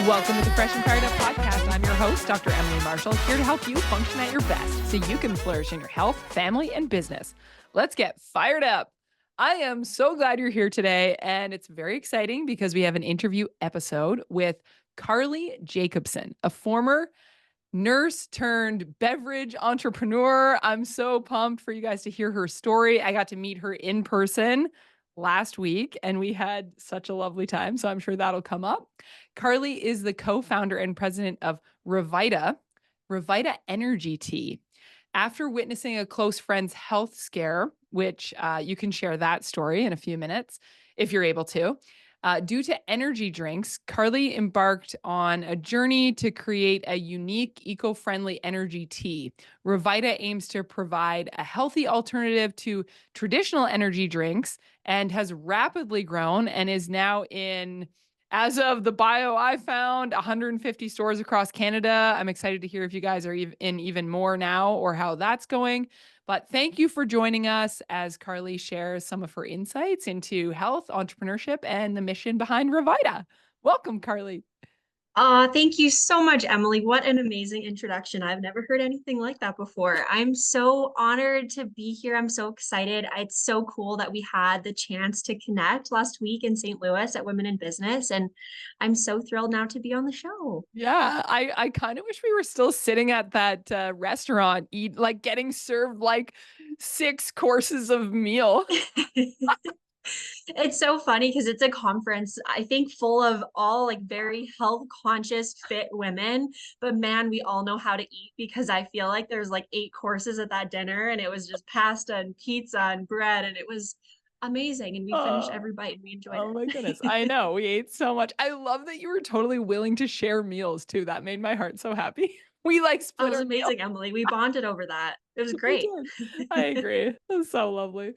Welcome to the Fresh and Fired Up podcast. I'm your host, Dr. Emily Marshall, here to help you function at your best so you can flourish in your health, family, and business. Let's get fired up. I am so glad you're here today, and it's very exciting because we have an interview episode with Carly Jacobsen, a former nurse turned beverage entrepreneur. I'm so pumped for you guys to hear her story. I got to meet her in person last week and we had such a lovely time. So I'm sure that'll come up. Carly is the co-founder and president of Revita Energy Tea. After witnessing a close friend's health scare, which you can share that story in a few minutes if you're able to, due to energy drinks, Carly embarked on a journey to create a unique, eco-friendly energy tea. Revita aims to provide a healthy alternative to traditional energy drinks and has rapidly grown and is now in, as of the bio I found, 150 stores across Canada. I'm excited to hear if you guys are in even more now or how that's going. But thank you for joining us as Carly shares some of her insights into health, entrepreneurship, and the mission behind Revita. Welcome, Carly. Thank you so much, Emily. What an amazing introduction. I've never heard anything like that before. I'm so honored to be here. I'm so excited. It's so cool that we had the chance to connect last week in St. Louis at Women in Business. And I'm so thrilled now to be on the show. Yeah, I kind of wish we were still sitting at that restaurant, getting served like 6 courses of meal. It's so funny because it's a conference, I think, full of all like very health conscious, fit women. But man, we all know how to eat because I feel like there's like 8 courses at that dinner and it was just pasta and pizza and bread and it was amazing. And we finished Oh, every bite and we enjoyed oh my goodness. it. I know. We ate so much. I love that you were totally willing to share meals too. That made my heart so happy. We like It split was our meal. amazing, Emily. We bonded over that. It was We great. did. I agree. That's so lovely.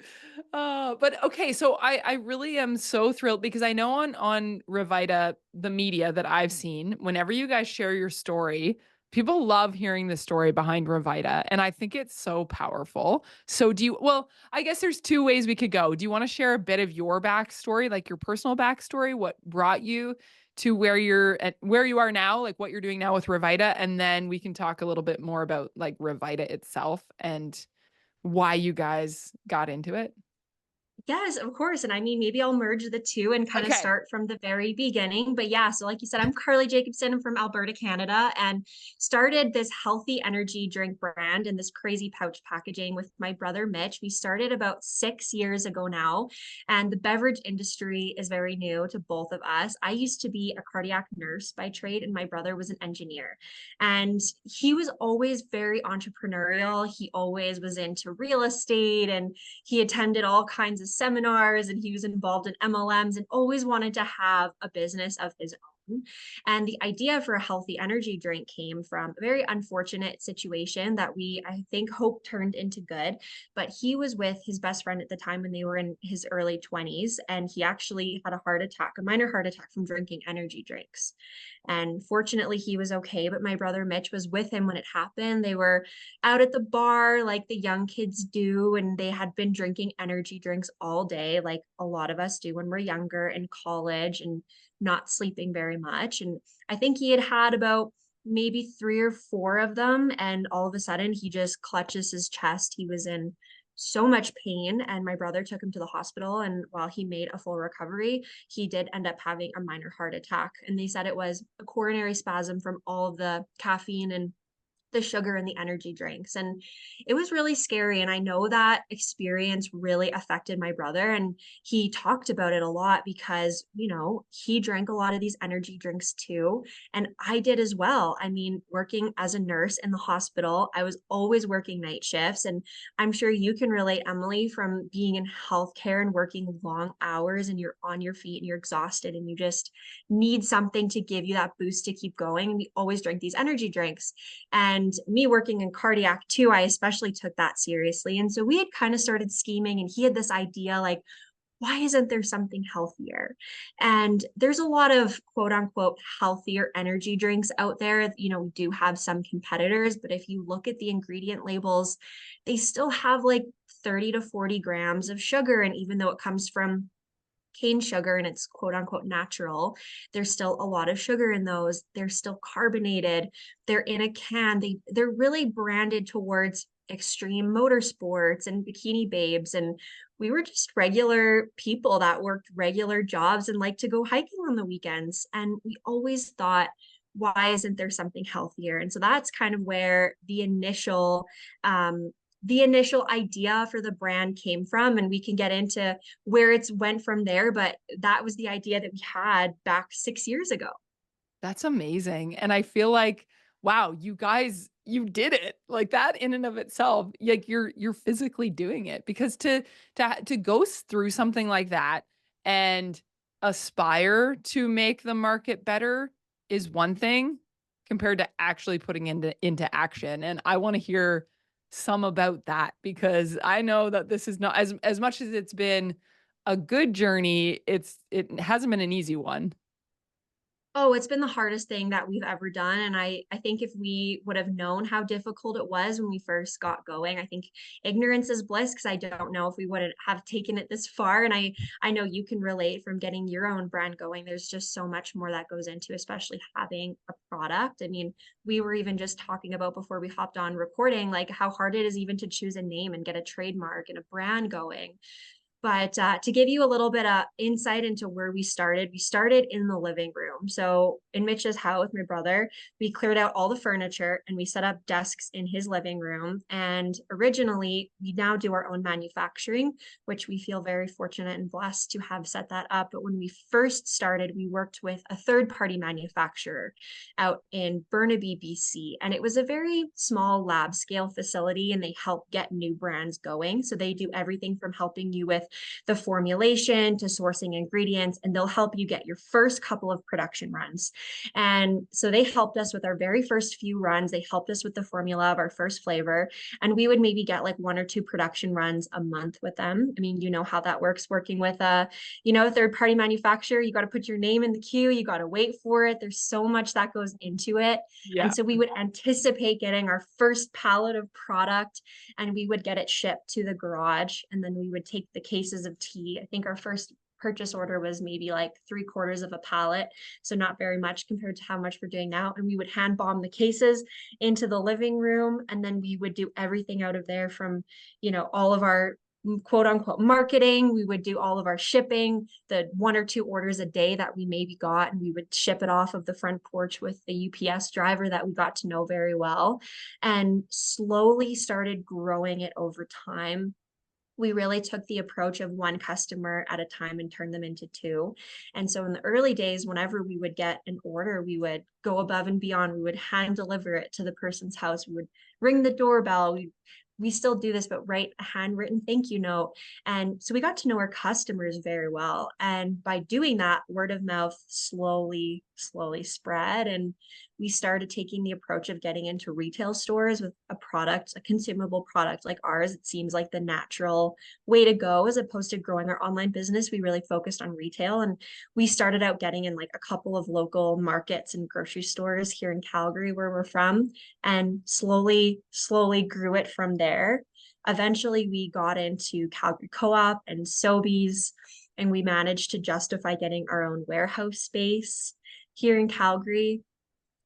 But okay, so I really am so thrilled because I know on Revita, the media that I've seen, whenever you guys share your story, people love hearing the story behind Revita, and I think it's so powerful. So well, I guess there's 2 ways we could go. Do you want to share a bit of your backstory, like your personal backstory, what brought you to where you are now, like what you're doing now with Revita, and then we can talk a little bit more about like Revita itself and why you guys got into it? Yes, of course. And I mean, maybe I'll merge the two and kind of Okay. start from the very beginning. But yeah, so like you said, I'm Carly Jacobsen. I'm from Alberta, Canada, and started this healthy energy drink brand in this crazy pouch packaging with my brother Mitch. We started about 6 years ago now, and the beverage industry is very new to both of us. I used to be a cardiac nurse by trade, and my brother was an engineer. And he was always very entrepreneurial. He always was into real estate and he attended all kinds of seminars and he was involved in MLMs and always wanted to have a business of his own. And the idea for a healthy energy drink came from a very unfortunate situation that I think, hope turned into good. But he was with his best friend at the time when they were in his early 20s, and he actually had a minor heart attack from drinking energy drinks. And fortunately, he was okay. But my brother Mitch was with him when it happened. They were out at the bar like the young kids do, and they had been drinking energy drinks all day, like a lot of us do when we're younger in college and not sleeping very much. And I think he had had about maybe 3 or 4 of them. And all of a sudden, he just clutches his chest. He was in so much pain, and my brother took him to the hospital, and while he made a full recovery, he did end up having a minor heart attack, and they said it was a coronary spasm from all of the caffeine and the sugar and the energy drinks. And it was really scary. And I know that experience really affected my brother. And he talked about it a lot because, he drank a lot of these energy drinks too. And I did as well. I mean, working as a nurse in the hospital, I was always working night shifts. And I'm sure you can relate, Emily, from being in healthcare and working long hours and you're on your feet and you're exhausted and you just need something to give you that boost to keep going. And we always drink these energy drinks. And me working in cardiac too, I especially took that seriously. And so we had kind of started scheming, and he had this idea like, why isn't there something healthier? And there's a lot of quote unquote healthier energy drinks out there. We do have some competitors, but if you look at the ingredient labels, they still have like 30 to 40 grams of sugar. And even though it comes from cane sugar and it's quote unquote natural, there's still a lot of sugar in those. They're still carbonated. They're in a can. They're really branded towards extreme motorsports and bikini babes. And we were just regular people that worked regular jobs and like to go hiking on the weekends. And we always thought, why isn't there something healthier? And so that's kind of where the initial idea for the brand came from, and we can get into where it's went from there, but that was the idea that we had back 6 years ago. That's amazing. And I feel like, wow, you guys, you did it. Like that in and of itself, like you're physically doing it because to go through something like that and aspire to make the market better is one thing compared to actually putting into action. And I want to hear some about that because I know that this is not as much as it's been a good journey, it hasn't been an easy one. Oh, it's been the hardest thing that we've ever done. And I think if we would have known how difficult it was when we first got going, I think ignorance is bliss because I don't know if we would have taken it this far. And I know you can relate from getting your own brand going. There's just so much more that goes into, especially having a product. I mean, we were even just talking about before we hopped on recording, like how hard it is even to choose a name and get a trademark and a brand going. But to give you a little bit of insight into where we started in the living room. So in Mitch's house with my brother, we cleared out all the furniture and we set up desks in his living room. And originally, we now do our own manufacturing, which we feel very fortunate and blessed to have set that up. But when we first started, we worked with a third-party manufacturer out in Burnaby, BC. And it was a very small lab scale facility and they help get new brands going. So they do everything from helping you with the formulation to sourcing ingredients, and they'll help you get your first couple of production runs. And so they helped us with our very first few runs. They helped us with the formula of our first flavor, and we would maybe get like 1 or 2 production runs a month with them. I mean, you know how that works working with a third party manufacturer. You got to put your name in the queue, you got to wait for it. There's so much that goes into it. Yeah. And so we would anticipate getting our first pallet of product and we would get it shipped to the garage, and then we would take the cases of tea. I think our first purchase order was maybe like 3/4 of a pallet, so not very much compared to how much we're doing now. And we would hand bomb the cases into the living room, and then we would do everything out of there from, all of our quote unquote marketing. We would do all of our shipping, the 1 or 2 orders a day that we maybe got, and we would ship it off of the front porch with the UPS driver that we got to know very well, and slowly started growing it over time. We really took the approach of one customer at a time and turned them into two. And so in the early days, whenever we would get an order, we would go above and beyond. We would hand deliver it to the person's house. We would ring the doorbell. We still do this, but write a handwritten thank you note. And so we got to know our customers very well. And by doing that, word of mouth slowly spread. And we started taking the approach of getting into retail stores with a product, a consumable product like ours. It seems like the natural way to go as opposed to growing our online business. We really focused on retail, and we started out getting in like a couple of local markets and grocery stores here in Calgary where we're from, and slowly grew it from there. Eventually we got into Calgary Co-op and Sobeys, and we managed to justify getting our own warehouse space here in Calgary.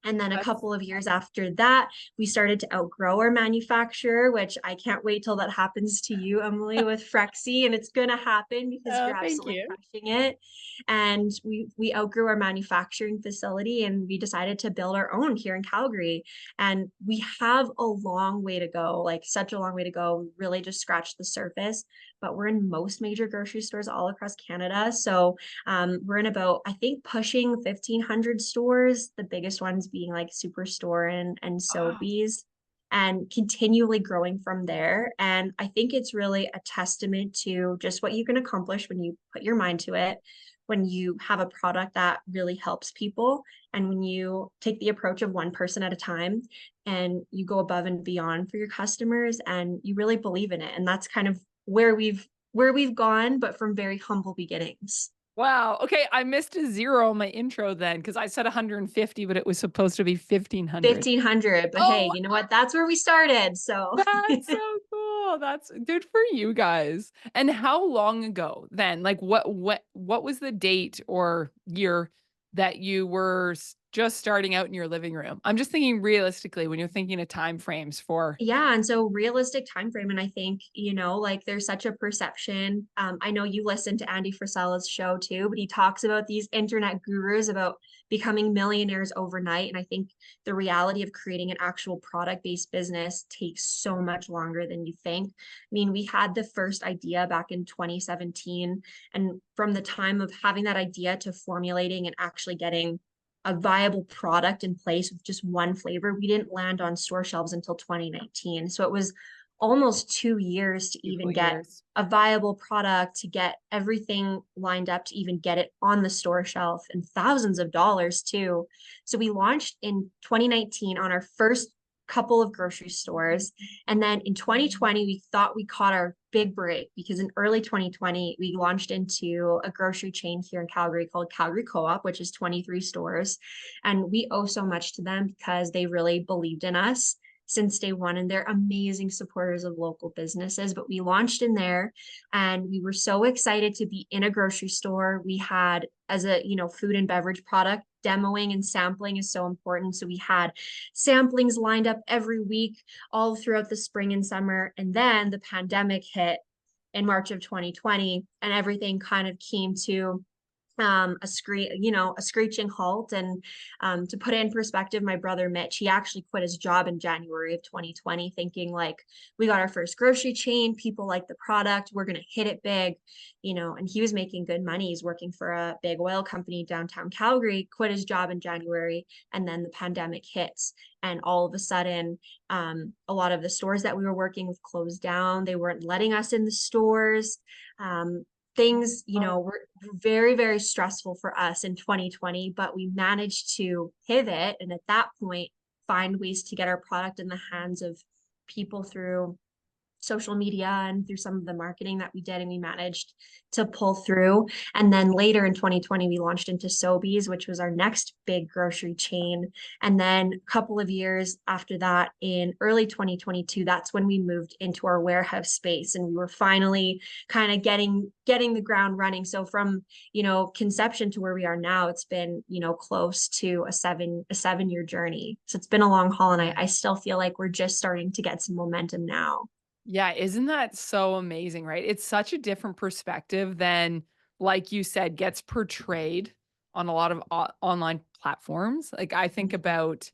And then a That's couple of years after that, we started to outgrow our manufacturer, which I can't wait till that happens to you, Emily, with Frexy. And it's going to happen because you're thank absolutely you. crushing it. And we outgrew our manufacturing facility and we decided to build our own here in Calgary. And we have a long way to go, like such a long way to go. We really just scratched the surface, but we're in most major grocery stores all across Canada. So we're in about, I think, pushing 1,500 stores, the biggest ones being like Superstore and Ah, Sobeys, and continually growing from there. And I think it's really a testament to just what you can accomplish when you put your mind to it, when you have a product that really helps people, and when you take the approach of one person at a time and you go above and beyond for your customers and you really believe in it. And that's kind of where we've gone, but from very humble beginnings. wow. Okay, I missed a zero on my intro then because I said 150, but it was supposed to be 1,500. 1,500, but hey, Oh, you know what? That's where we started. So that's so cool. Oh, that's good for you guys. And how long ago then? Like what was the date or year that you were just starting out in your living room? I'm just thinking realistically when you're thinking of time frames for Yeah, and so realistic time frame, and I think, like there's such a perception. I know you listen to Andy Frisella's show too, but he talks about these internet gurus about becoming millionaires overnight. And I think the reality of creating an actual product-based business takes so much longer than you think. I mean, we had the first idea back in 2017, and from the time of having that idea to formulating and actually getting a viable product in place with just one flavor. We didn't land on store shelves until 2019. So it was almost 2 years to few even full get years. a viable product, to get everything lined up, to even get it on the store shelf, and thousands of dollars too. So we launched in 2019 on our first couple of grocery stores. And then in 2020, we thought we caught our big break because in early 2020, we launched into a grocery chain here in Calgary called Calgary Co-op, which is 23 stores. And we owe so much to them because they really believed in us since day one, and they're amazing supporters of local businesses. But we launched in there, and we were so excited to be in a grocery store. We had, as a food and beverage product, demoing and sampling is so important. So we had samplings lined up every week all throughout the spring and summer. And then the pandemic hit in March of 2020, and everything kind of came to a screeching halt. And to put it in perspective, my brother Mitch, he actually quit his job in January of 2020, thinking like, we got our first grocery chain, people like the product, we're going to hit it big, and he was making good money. He's working for a big oil company downtown Calgary, quit his job in January, and then the pandemic hits. And all of a sudden, a lot of the stores that we were working with closed down. They weren't letting us in the stores. Things, Oh, were very, very stressful for us in 2020, but we managed to pivot and at that point find ways to get our product in the hands of people through social media and through some of the marketing that we did, and we managed to pull through. And then later in 2020 we launched into Sobeys, which was our next big grocery chain. And then a couple of years after that, in early 2022, that's when we moved into our warehouse space, and we were finally kind of getting the ground running. So from conception to where we are now, it's been close to a 7-year journey. So it's been a long haul, and I still feel like we're just starting to get some momentum now. yeah, isn't that so amazing, right? It's such a different perspective than, like you said, gets portrayed on a lot of online platforms. Like I think about,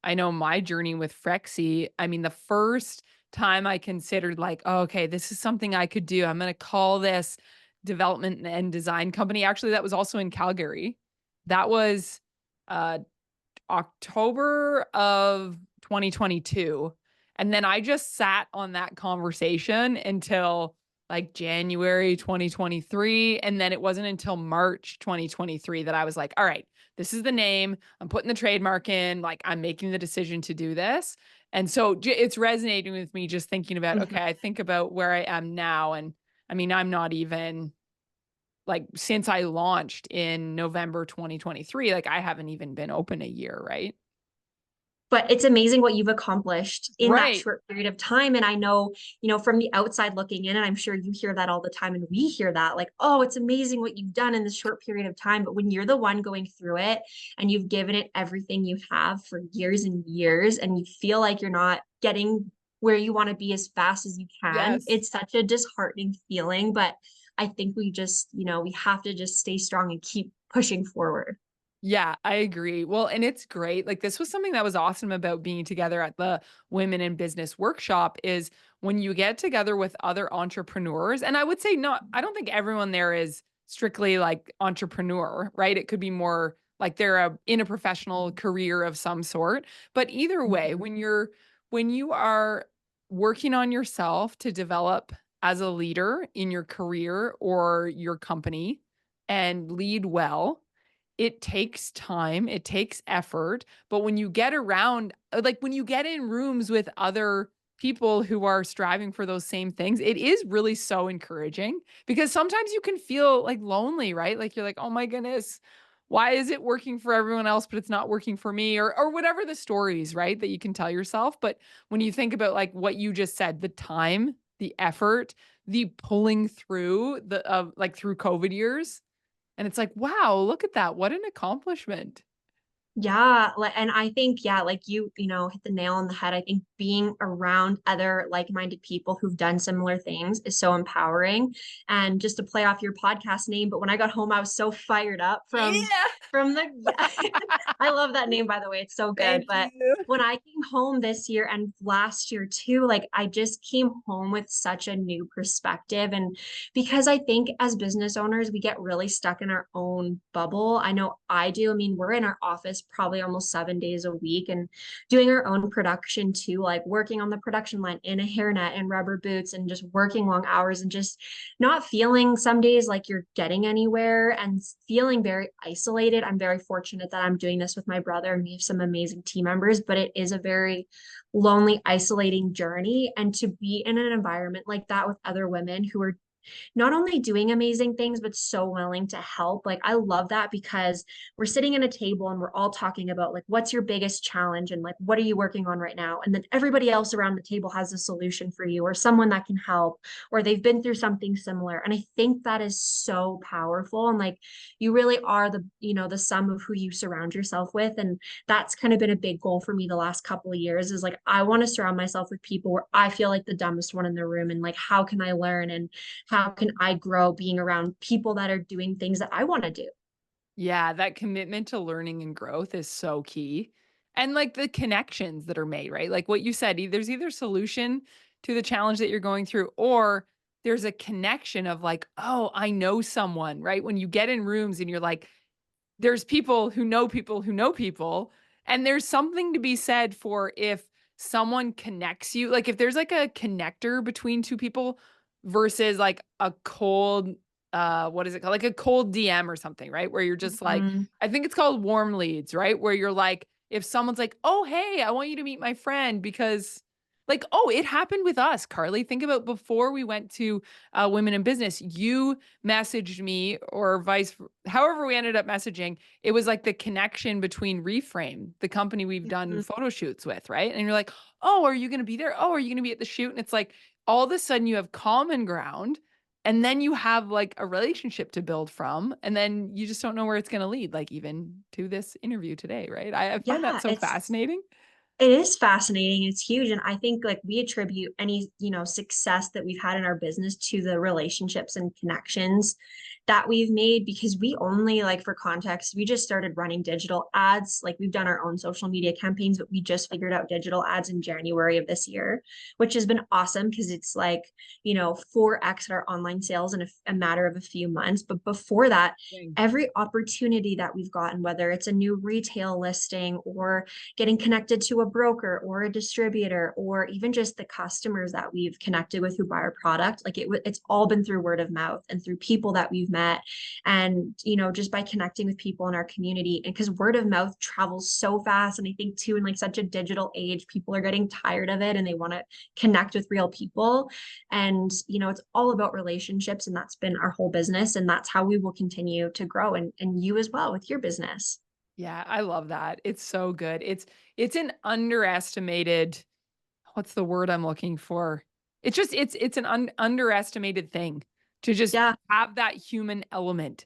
I know my journey with Frexy. I mean, the first time I considered like, oh, okay, this is something I could do. I'm going to call this development and design company. Actually, that was also in Calgary. That was uh October of 2022. And then I just sat on that conversation until like January 2023. And then it wasn't until March 2023 that I was like, all right, this is the name. I'm putting the trademark in. Like, I'm making the decision to do this. And so it's resonating with me just thinking about, Mhm. okay, I think about where I am now. And I mean, I'm not even like since I launched in November 2023, like I haven't even been open a year, right? But it's amazing what you've accomplished in that Right. short period of time. And I know, from the outside looking in, and I'm sure you hear that all the time, and we hear that like, oh, it's amazing what you've done in this short period of time. But when you're the one going through it and you've given it everything you have for years and years, and you feel like you're not getting where you want to be as fast as you can, Yes. it's such a disheartening feeling. But I think we just, we have to just stay strong and keep pushing forward. Yeah, I agree. Well, and it's great. Like this was something that was awesome about being together at the Women in Business workshop is when you get together with other entrepreneurs. And I would say not, I don't think everyone there is strictly like entrepreneur, right? It could be more like they're in a professional career of some sort. But either way, Mhm. when you are working on yourself to develop as a leader in your career or your company and lead well, it takes time, it takes effort, but when you get around like, when you get in rooms with other people who are striving for those same things, it is really so encouraging because sometimes you can feel, like, lonely, right? Like, you're like, "Oh my goodness, why is it working for everyone else, but it's not working for me?" Or whatever the stories, right, that you can tell yourself, but when you think about, like, what you just said, the time the effort, the pulling through the like through COVID years. And it's like, wow, look at that. What an accomplishment. Yeah, and I think, yeah, like you know, hit the nail on the head. I think being around other like-minded people who've done similar things is so empowering. And just to play off your podcast name, but when I got home, I was so fired up Yeah. from the I love that name, by the way. It's so good. Thank But you. when I came home this year and last year too, like I just came home with such a new perspective. And because I think as business owners, we get really stuck in our own bubble. I know I do. I mean, we're in our office probably almost 7 days a week and doing our own production too, like working on the production line in a hairnet and rubber boots and just working long hours and just not feeling some days like you're getting anywhere and feeling very isolated. I'm very fortunate that I'm doing this with my brother and we have some amazing team members, but it is a very lonely, isolating journey. And to be in an environment like that with other women who are not only doing amazing things, but so willing to help. Like, I love that because we're sitting at a table and we're all talking about, like, what's your biggest challenge and, like, what are you working on right now? And then everybody else around the table has a solution for you or someone that can help or they've been through something similar. And I think that is so powerful. And, like, you really are the sum of who you surround yourself with. And that's kind of been a big goal for me the last couple of years is like, I want to surround myself with people where I feel like the dumbest one in the room and, like, how can I learn and how can I grow being around people that are doing things that I want to do? Yeah, that commitment to learning and growth is so key. And like the connections that are made, right? Like what you said, there's either solution to the challenge that you're going through or there's a connection of like, oh, I know someone, right? When you get in rooms and you're like, there's people who know people who know people, and there's something to be said for if someone connects you, like if there's like a connector between two people versus like a cold what is it called? Like a cold DM or something, right? Where you're just like, Mhm. I think it's called warm leads, right? Where you're like, if someone's like, "Oh, hey, I want you to meet my friend because like, oh, it happened with us, Carly. Think about before we went to Women in Business. You messaged me or however we ended up messaging. It was like the connection between Reframe, the company we've done Mhm. photo shoots with, right? And you're like, oh, are you going to be there? Oh, are you going to be at the shoot? And it's like all of a sudden you have common ground and then you have like a relationship to build from. And then you just don't know where it's going to lead, like even to this interview today, right? I find that Yeah, so fascinating. it is fascinating. It's huge. And I think like we attribute any, success that we've had in our business to the relationships and connections that we've made because we only like for context, we just started running digital ads. Like we've done our own social media campaigns, but we just figured out digital ads in January of this year, which has been awesome because it's like, 4x our online sales in a matter of a few months. But before that, Dang. every opportunity that we've gotten, whether it's a new retail listing or getting connected to a broker or a distributor or even just the customers that we've connected with who buy our product, like it's all been through word of mouth and through people that we've met and just by connecting with people in our community. And because word of mouth travels so fast, and I think too in like such a digital age, people are getting tired of it and they want to connect with real people. And it's all about relationships, and that's been our whole business, and that's how we will continue to grow, and you as well with your business. Yeah, I love that. It's so good. It's an underestimated, what's the word I'm looking for? It's just it's an underestimated thing to just Yeah. have that human element.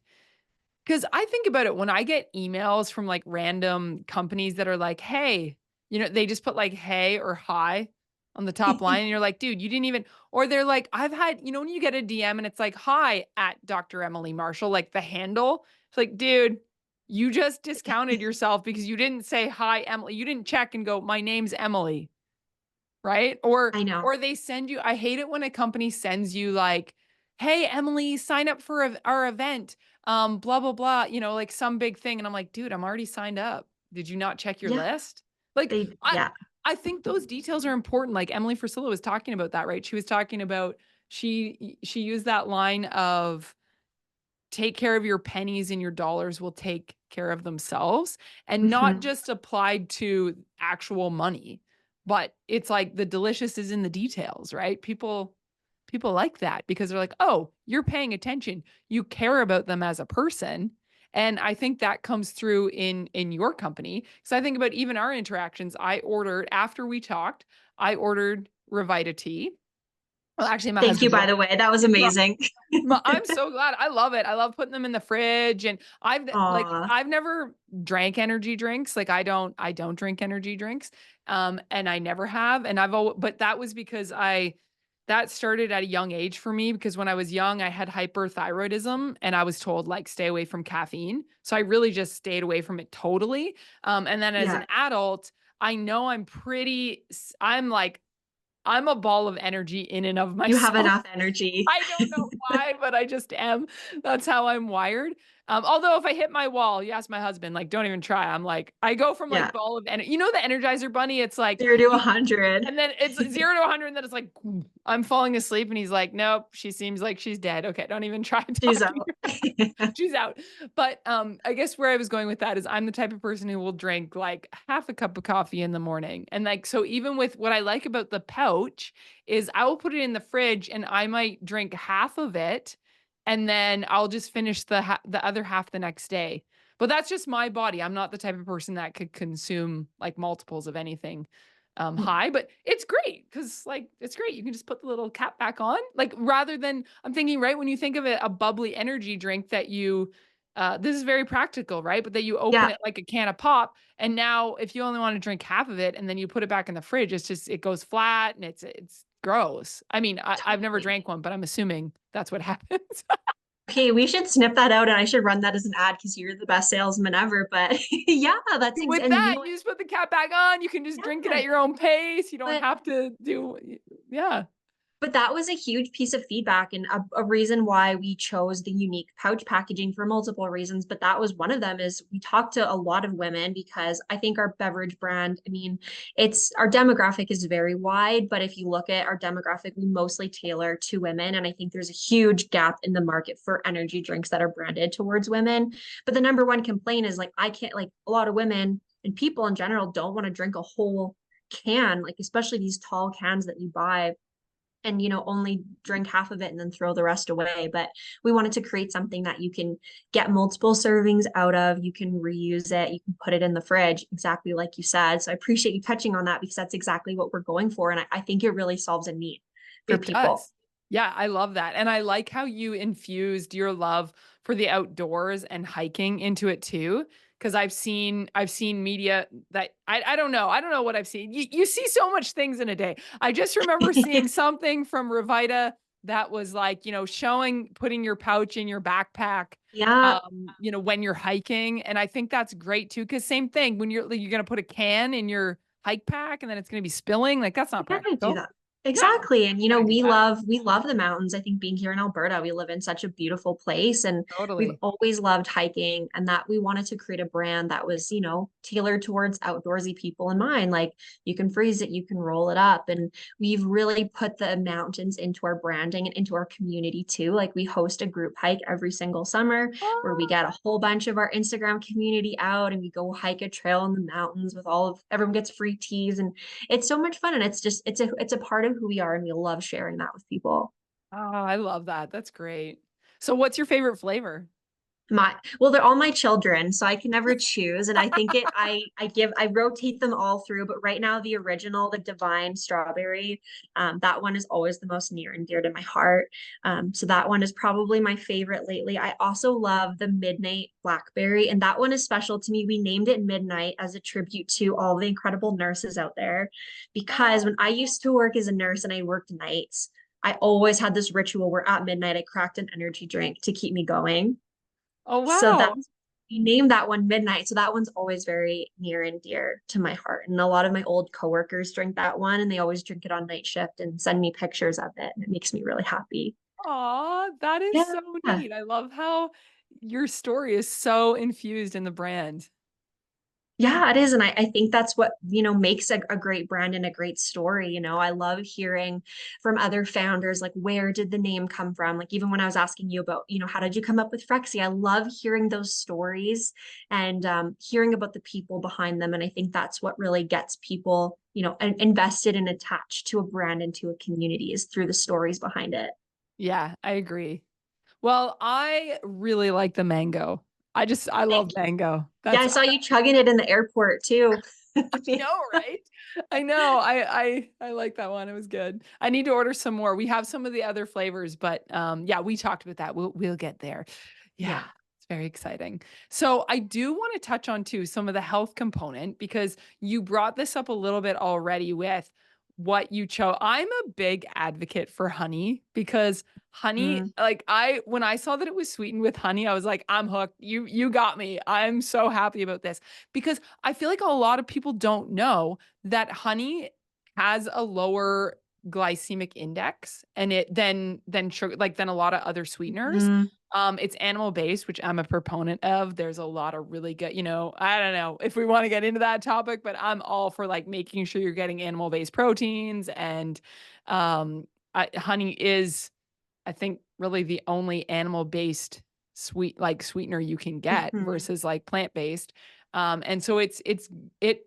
Because I think about it when I get emails from like random companies that are like, hey, they just put like hey or hi on the top line. And you're like, dude, you didn't even, or they're like, I've had, when you get a DM and it's like, hi at Dr. Emily Marshall, like the handle. It's like, dude, you just discounted yourself because you didn't say hi, Emily. You didn't check and go, my name's Emily. Right? I know. Or they send you, I hate it when a company sends you like, "Hey, Emily, sign up for our event, blah, blah, blah," like some big thing. And I'm like, dude, I'm already signed up. Did you not check your Yeah. list? Like, I, Yeah. I think those details are important. Like Emily Frisilla was talking about that, right? She was talking about, she used that line of, take care of your pennies and your dollars will take care of themselves, and not Mhm. just applied to actual money, but it's like the delicious is in the details, right? People like that because they're like, "Oh, you're paying attention. You care about them as a person." And I think that comes through in your company. So I think about even our interactions. I ordered after we talked, I ordered Revita tea Well, actually, my Thank you, husband by loves the way. That was it. amazing. I'm so glad. I love it. I love putting them in the fridge, and Aw. I've never drank energy drinks. Like I don't drink energy drinks. And I never have. And but that was because that started at a young age for me because when I was young, I had hyperthyroidism and I was told like stay away from caffeine. So I really just stayed away from it totally. And then as Yeah, an adult, I know I'm like I'm a ball of energy in and of you have myself. enough energy. I don't know why, but I just am. That's how I'm wired. Although if I hit my wall, you ask my husband, like, don't even try. I'm like, I go from Yeah. like ball of energy. You know the Energizer Bunny? It's like 0 to you 100. and then it's 0 to 100, and then it's like I'm falling asleep, and he's like, "Nope, she seems like she's dead." Okay, don't even try She's talking. out. She's out. But I guess where I was going with that is I'm the type of person who will drink like half a cup of coffee in the morning, and like so even with what I like about the pouch is I will put it in the fridge, and I might drink half of it, and then I'll just finish the other half the next day. But that's just my body. I'm not the type of person that could consume like multiples of anything high, but it's great because like it's great. You can just put the little cap back on. Like rather than I'm thinking, right, when you think of it, a bubbly energy drink that you this is very practical, right? But that you open Yeah, it like a can of pop. And now if you only want to drink half of it and then you put it back in the fridge, it's just it goes flat and it's gross. I mean, I've never totally. drank one, but I'm assuming that's what happens. Okay, we should snip that out and I should run that as an ad because you're the best salesman ever. But yeah, With and you that, know what? you just put the cap back on. You can just drink it Yeah. at your own pace. You don't But have to do, yeah. But that was a huge piece of feedback and a reason why we chose the unique pouch packaging for multiple reasons. But that was one of them is we talked to a lot of women because I think our beverage brand, I mean, it's our demographic is very wide, but if you look at our demographic, we mostly tailor to women. And I think there's a huge gap in the market for energy drinks that are branded towards women. But the number one complaint is like, I can't, like a lot of women and people in general don't want to drink a whole can, like especially these tall cans that you buy and only drink half of it and then throw the rest away. But we wanted to create something that you can get multiple servings out of, you can reuse it, you can put it in the fridge, exactly like you said. So I appreciate you touching on that because that's exactly what we're going for, and I think it really solves a need for It people. does. Yeah, I love that. And I like how you infused your love for the outdoors and hiking into it too. Cause I've seen media that I don't know. I don't know what I've seen. You see so much things in a day. I just remember seeing something from Revita that was like, showing putting your pouch in your backpack Yeah, when you're hiking. And I think that's great too. Cause same thing when you're gonna put a can in your hike pack and then it's gonna be spilling. Like that's not you gotta do practical. that. Yeah. Exactly. And Gotta do that. we love the mountains. I think being here in Alberta, we live in such a beautiful place and we've Totally. always loved hiking and that we wanted to create a brand that was, tailored towards outdoorsy people in mind. Like you can freeze it, you can roll it up. And we've really put the mountains into our branding and into our community too. Like we host a group hike every single summer where we Ah, get a whole bunch of our Instagram community out and we go hike a trail in the mountains with everyone gets free teas and it's so much fun and it's a part of who we are and we love sharing that with people. I love that. That's great. So what's your favorite flavor? They're all my children, so I can never choose. And I think I rotate them all through, but right now the original, the divine strawberry, that one is always the most near and dear to my heart. So that one is probably my favorite lately. I also love the midnight blackberry, and that one is special to me. We named it Midnight as a tribute to all the incredible nurses out there, because Oh, when I used to work as a nurse and I worked nights, I always had this ritual where at midnight I cracked an energy drink to keep me going. oh So wow. that's we named that one Midnight. So that one's always very near and dear to my heart. And a lot of my old coworkers drink that one and they always drink it on night shift and send me pictures of it. And it makes me really happy. Aw, that is Yeah. so neat. I love how your story is so infused in the brand. Yeah, it is. And I think that's what, makes a great brand and a great story. I love hearing from other founders, like, where did the name come from? Like, even when I was asking you about, how did you come up with Frexy? I love hearing those stories and hearing about the people behind them. And I think that's what really gets people, invested and attached to a brand and to a community is through the stories behind it. Yeah, I agree. Well, I really like the mango. I Thank love you. mango. Yeah, I That's saw you chugging it in the airport too. I know, right? I know. I like that one. It was good. I need to order some more. We have some of the other flavors, but yeah, we talked about that. We'll get there. Yeah. Yeah. It's very exciting. So I do want to touch on too some of the health component because you brought this up a little bit already with what you chose. I'm a big advocate for honey because honey, Mm, like when I saw that it was sweetened with honey, I was like, I'm hooked. You got me. I'm so happy about this because I feel like a lot of people don't know that honey has a lower glycemic index and it than sugar like than a lot of other sweeteners. mm, It's animal based, which I'm a proponent of. There's a lot of really good, I don't know if we want to get into that topic, but I'm all for like making sure you're getting animal based proteins and honey is I think really the only animal based sweetener you can get mhm. versus like plant based. And so it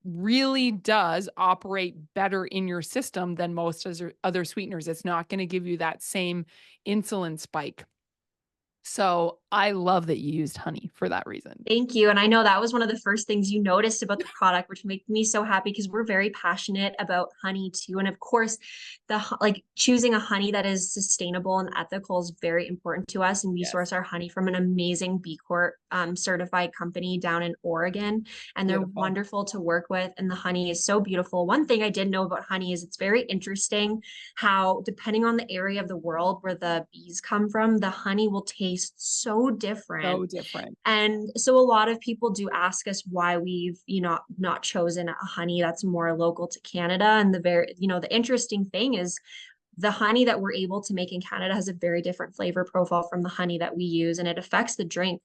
really does operate better in your system than most other sweeteners. It's not going to give you that same insulin spike. So I love that you used honey for that reason. Thank you. And I know that was one of the first things you noticed about the product, which made me so happy because we're very passionate about honey too. And of course, like choosing a honey that is sustainable and ethical is very important to us. And we Yes. source our honey from an amazing B Corp certified company down in Oregon. And they're Beautiful. wonderful to work with. And the honey is so beautiful. One thing I did know about honey is it's very interesting how, depending on the area of the world where the bees come from, the honey will taste so different. So different. And so a lot of people do ask us why we've, not chosen a honey that's more local to Canada. And the interesting thing is the honey that we're able to make in Canada has a very different flavor profile from the honey that we use, and it affects the drink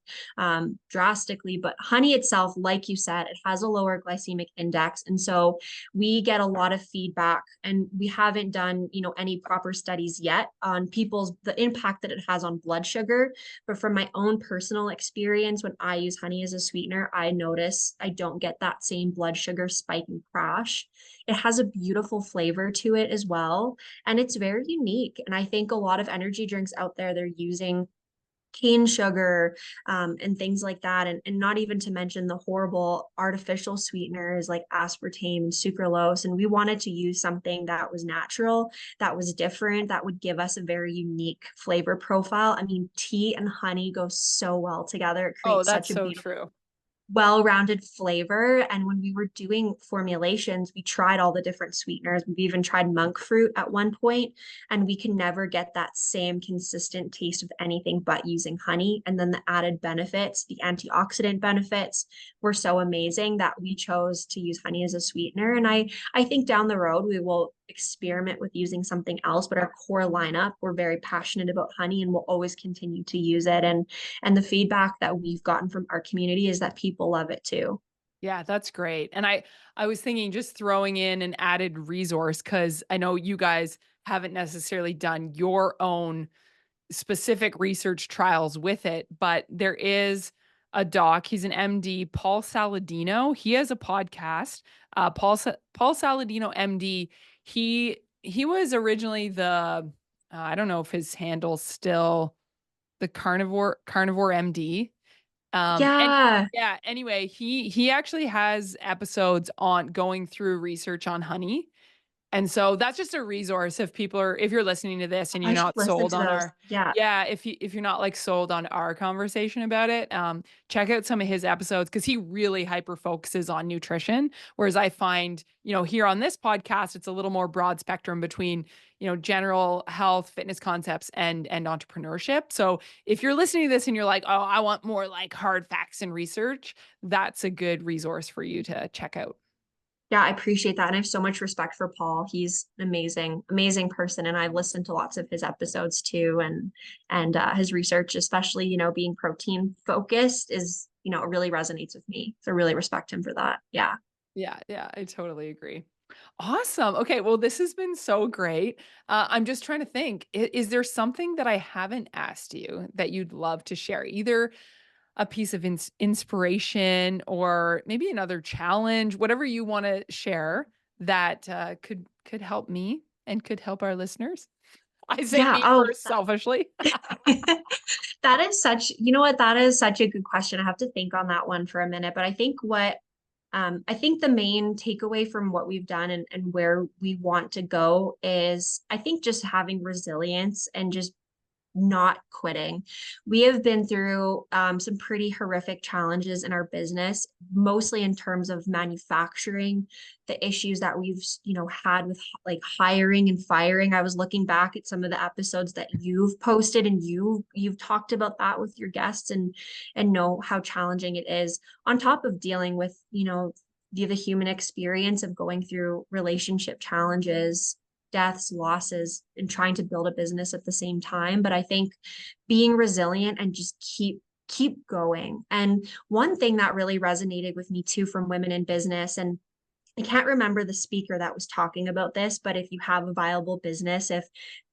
drastically. But honey itself, like you said, it has a lower glycemic index, and so we get a lot of feedback. And we haven't done, any proper studies yet on the impact that it has on blood sugar. But from my own personal experience, when I use honey as a sweetener, I notice I don't get that same blood sugar spike and crash. It has a beautiful flavor to it as well, and it's very unique. And I think a lot of energy drinks out there, they're using cane sugar and things like that. And not even to mention the horrible artificial sweeteners like aspartame and sucralose. And we wanted to use something that was natural, that was different, that would give us a very unique flavor profile. I mean, tea and honey go so well together. It Oh, creates that's such a so beautiful true. well-rounded flavor. And when we were doing formulations, we tried all the different sweeteners. We've even tried monk fruit at one point, and we can never get that same consistent taste of anything but using honey. And then the added benefits, the antioxidant benefits were so amazing that we chose to use honey as a sweetener. And I think down the road we will experiment with using something else, but our core lineup, we're very passionate about honey and we'll always continue to use it. And the feedback that we've gotten from our community is that people love it too. Yeah, that's great. And I was thinking just throwing in an added resource cuz I know you guys haven't necessarily done your own specific research trials with it, but there is a doc. He's an MD, Paul Saladino. He has a podcast. Paul Saladino, MD. He was originally I don't know if his handle's still the carnivore MD. And Yeah. yeah, anyway, he actually has episodes on going through research on honey, and so that's just a resource if you're listening to this and you're I should not listen sold to on those. our Yeah. yeah, if you're not like sold on our conversation about it, check out some of his episodes because he really hyper focuses on nutrition. Whereas I find, here on this podcast, it's a little more broad spectrum between, general health, fitness concepts and entrepreneurship. So if you're listening to this and you're like, oh, I want more like hard facts and research, that's a good resource for you to check out. Yeah, I appreciate that. And I have so much respect for Paul. He's an amazing, amazing person. And I've listened to lots of his episodes too. And his research, especially, being protein focused is, it really resonates with me. So I really respect him for that. Yeah. Yeah, yeah, I totally agree. Awesome. Okay, well, this has been so great. I'm just trying to think, is there something that I haven't asked you that you'd love to share? Either a piece of inspiration or maybe another challenge, whatever you want to share that could help me and could help our listeners. I say Yeah. me Oh, first, selfishly. that is such, you know what? That is such a good question. I have to think on that one for a minute. But I think what I think the main takeaway from what we've done and where we want to go is I think just having resilience and just not quitting. We have been through some pretty horrific challenges in our business, mostly in terms of manufacturing, the issues that we've, had with like hiring and firing. I was looking back at some of the episodes that you've posted, and you've talked about that with your guests, and know how challenging it is, on top of dealing with, the human experience of going through relationship challenges, deaths, losses, and trying to build a business at the same time. But I think being resilient and just keep going. And one thing that really resonated with me too from women in business, and I can't remember the speaker that was talking about this, but if you have a viable business, if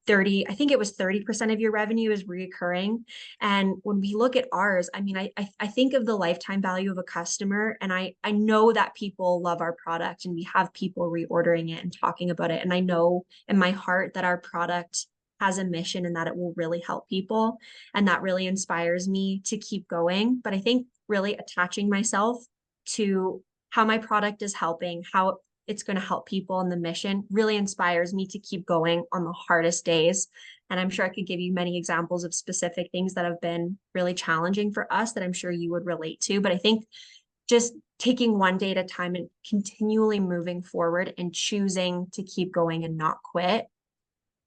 30, I think it was 30% of your revenue is reoccurring. And when we look at ours, I mean, I think of the lifetime value of a customer, and I know that people love our product and we have people reordering it and talking about it. And I know in my heart that our product has a mission and that it will really help people. And that really inspires me to keep going. But I think really attaching myself to how my product is helping, how it's going to help people, and the mission really inspires me to keep going on the hardest days. And I'm sure I could give you many examples of specific things that have been really challenging for us that I'm sure you would relate to. But I think just taking one day at a time and continually moving forward and choosing to keep going and not quit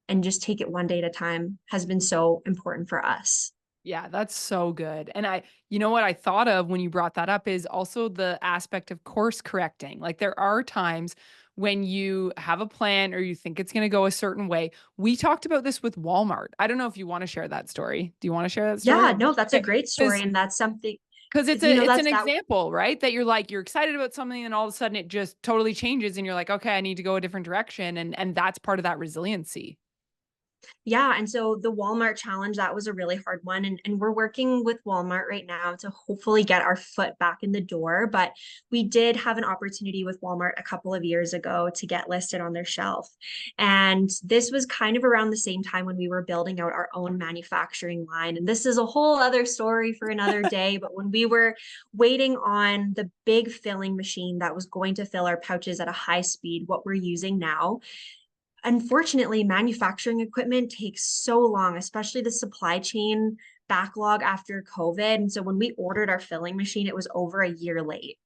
and just take it one day at a time has been so important for us. Yeah, that's so good. And you know what I thought of when you brought that up is also the aspect of course correcting. Like there are times when you have a plan or you think it's going to go a certain way. We talked about this with Walmart. I don't know if you want to share that story. Do you want to share that story? Yeah, no, that's a great story. Because And that's something, it's it's an example, right? That you're like you're excited about something and all of a sudden it just totally changes and you're like, "Okay, I need to go a different direction." And that's part of that resiliency. yeah. And so the Walmart challenge, that was a really hard one. And we're working with Walmart right now to hopefully get our foot back in the door. But we did have an opportunity with Walmart a couple of years ago to get listed on their shelf. And this was kind of around the same time when we were building out our own manufacturing line. And this is a whole other story for another day. But when we were waiting on the big filling machine that was going to fill our pouches at a high speed, what we're using now, unfortunately, manufacturing equipment takes so long, especially the supply chain backlog after COVID. And so when we ordered our filling machine, it was over a year late.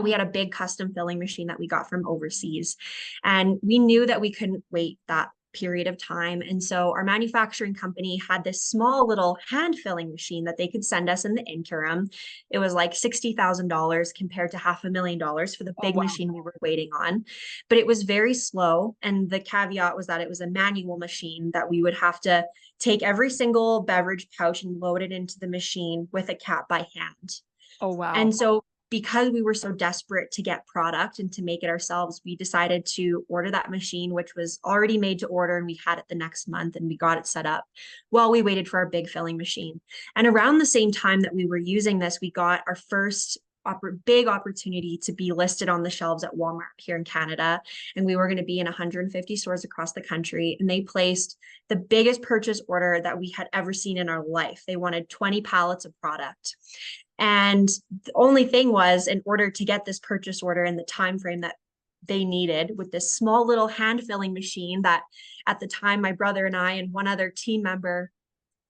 We had a big custom filling machine that we got from overseas, and we knew that we couldn't wait that period of time. And so our manufacturing company had this small little hand filling machine that they could send us in the interim. It was like $60,000 compared to $500,000 for the Oh, big wow. machine we were waiting on. But it was very slow. And the caveat was that it was a manual machine that we would have to take every single beverage pouch and load it into the machine with a cap by hand. Oh, wow. And so because we were so desperate to get product and to make it ourselves, we decided to order that machine, which was already made to order, and we had it the next month and we got it set up while we waited for our big filling machine. And around the same time that we were using this, we got our first big opportunity to be listed on the shelves at Walmart here in Canada. And we were going to be in 150 stores across the country. And they placed the biggest purchase order that we had ever seen in our life. They wanted 20 pallets of product. And the only thing was, in order to get this purchase order in the time frame that they needed, with this small little hand filling machine that at the time my brother and I and one other team member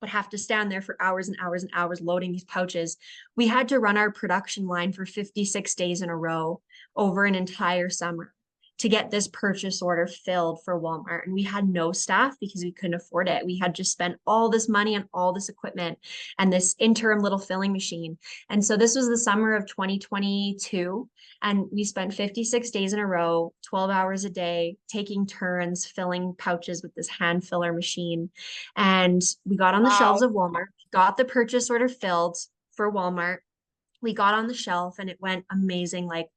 would have to stand there for hours and hours and hours loading these pouches, we had to run our production line for 56 days in a row over an entire summer to get this purchase order filled for Walmart. And we had no staff because we couldn't afford it. We had just spent all this money on all this equipment and this interim little filling machine. And so this was the summer of 2022. And we spent 56 days in a row, 12 hours a day, taking turns filling pouches with this hand filler machine. And we got on the shelves Wow. of Walmart, got the purchase order filled for Walmart. We got on the shelf and it went amazing. Like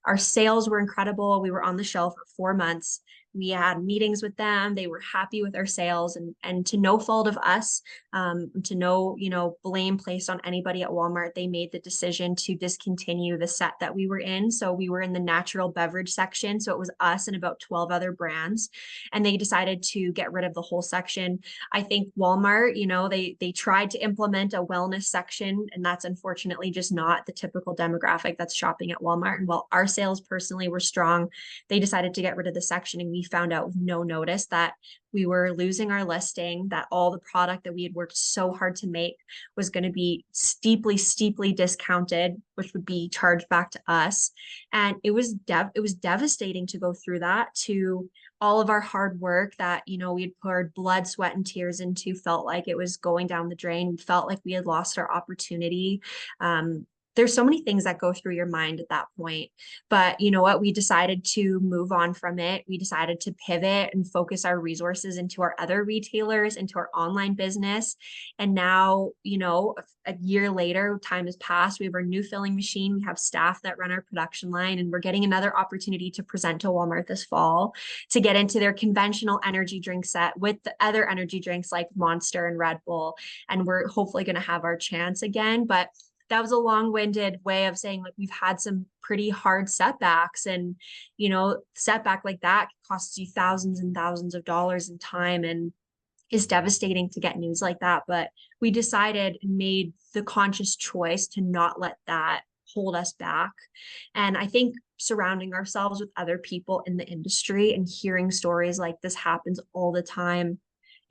our sales were incredible. We were on the shelf for 4 months. We had meetings with them. They were happy with our sales, and to no fault of us, to no, blame placed on anybody at Walmart. They made the decision to discontinue the set that we were in. So we were in the natural beverage section. So it was us and about 12 other brands. And they decided to get rid of the whole section. I think Walmart, they tried to implement a wellness section, and that's unfortunately just not the typical demographic that's shopping at Walmart. And while our sales personally were strong, they decided to get rid of the section, and we found out with no notice that we were losing our listing, that all the product that we had worked so hard to make was going to be steeply discounted, which would be charged back to us. And it was devastating to go through that, to all of our hard work that, we had poured blood, sweat, and tears into, felt like it was going down the drain. We felt like we had lost our opportunity. There's so many things that go through your mind at that point. But you know what? We decided to move on from it. We decided to pivot and focus our resources into our other retailers, into our online business. And now, a year later, time has passed. We have our new filling machine. We have staff that run our production line, and we're getting another opportunity to present to Walmart this fall to get into their conventional energy drink set with the other energy drinks like Monster and Red Bull. And we're hopefully going to have our chance again. But that was a long-winded way of saying, like, we've had some pretty hard setbacks, and setback like that costs you thousands and thousands of dollars in time, and is devastating to get news like that. But we decided and made the conscious choice to not let that hold us back. And I think surrounding ourselves with other people in the industry and hearing stories like this happens all the time,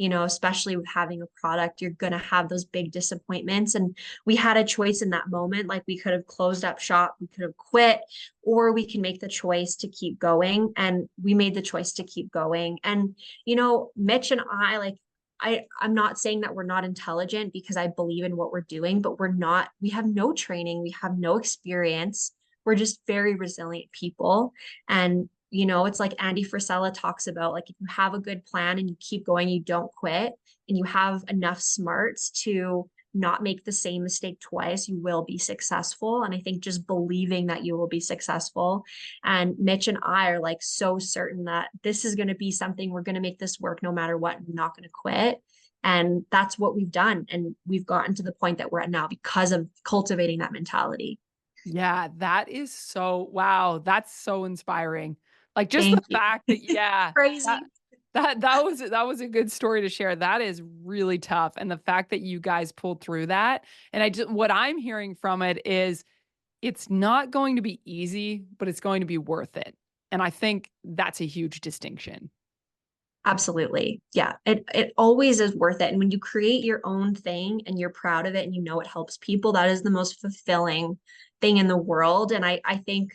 especially with having a product, you're going to have those big disappointments. And we had a choice in that moment. Like, we could have closed up shop, we could have quit, or we can make the choice to keep going. And we made the choice to keep going. And, Mitch and I, like, I'm not saying that we're not intelligent, because I believe in what we're doing, but we have no training, we have no experience. We're just very resilient people. And it's like Andy Frisella talks about, like, if you have a good plan and you keep going, you don't quit, and you have enough smarts to not make the same mistake twice, you will be successful. And I think just believing that you will be successful. And Mitch and I are like so certain that this is going to be something, we're going to make this work no matter what. We're not going to quit. And that's what we've done. And we've gotten to the point that we're at now because of cultivating that mentality. Yeah, that is wow, that's so inspiring. Like, just the Thank you. fact that, yeah, Crazy. that was a good story to share. That is really tough. And the fact that you guys pulled through that. And what I'm hearing from it is it's not going to be easy, but it's going to be worth it. And I think that's a huge distinction. Absolutely. Yeah. It always is worth it. And when you create your own thing and you're proud of it and it helps people, that is the most fulfilling thing in the world. And I think,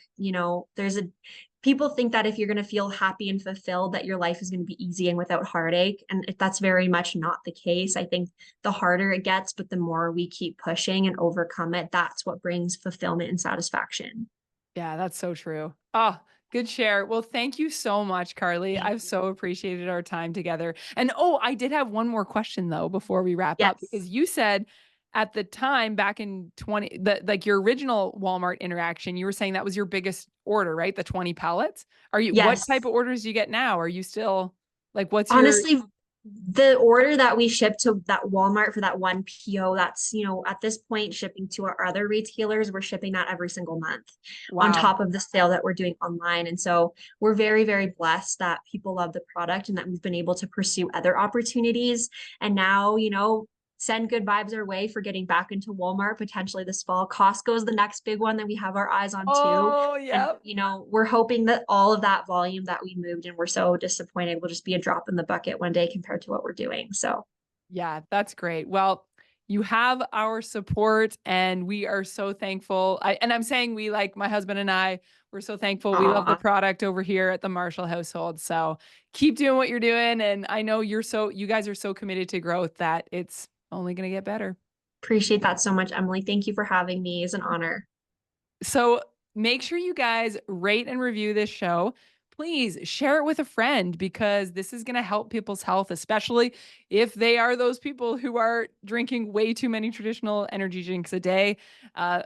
people think that if you're going to feel happy and fulfilled, that your life is going to be easy and without heartache. And that's very much not the case. I think the harder it gets, but the more we keep pushing and overcome it, that's what brings fulfillment and satisfaction. Yeah, that's so true. Oh, good share. Well, thank you so much, Carly. Thank I've you. so appreciated our time together. And oh, I did have one more question though before we wrap up, Yes. because you said at the time back in like your original Walmart interaction, you were saying that was your biggest order, right? The 20 pallets. What type Yes. of orders do you get now? Are you still like, what's your, Honestly, the order that we shipped to that Walmart for that one PO, that's, at this point, shipping to our other retailers, we're shipping that every single month on wow. top of the sale that we're doing online. And so we're very, very blessed that people love the product and that we've been able to pursue other opportunities. And now, send good vibes our way for getting back into Walmart potentially this fall. Costco is the next big one that we have our eyes on too. Oh, And, yep. we're hoping that all of that volume that we moved and we're so disappointed will just be a drop in the bucket one day compared to what we're doing. So Yeah, that's great. Well, you have our support and we are so thankful. And I'm saying we, like my husband and I, we're so thankful. We love the aw, product over here at the Marshall household. So keep doing what you're doing. And I know you guys are so committed to growth that it's only going to get better. appreciate that so much, Emily. Thank you for having me. It's an honor. So make sure you guys rate and review this show. please share it with a friend because this is going to help people's health, especially if they are those people who are drinking way too many traditional energy drinks a day.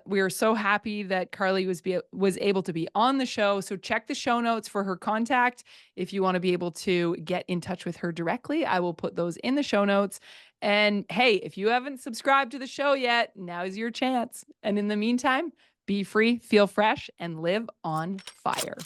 We are so happy that Carly was able to be on the show. So check the show notes for her contact if you want to be able to get in touch with her directly. I will put those in the show notes. And hey, if you haven't subscribed to the show yet, now is your chance. And in the meantime, be free, feel fresh, and live on fire.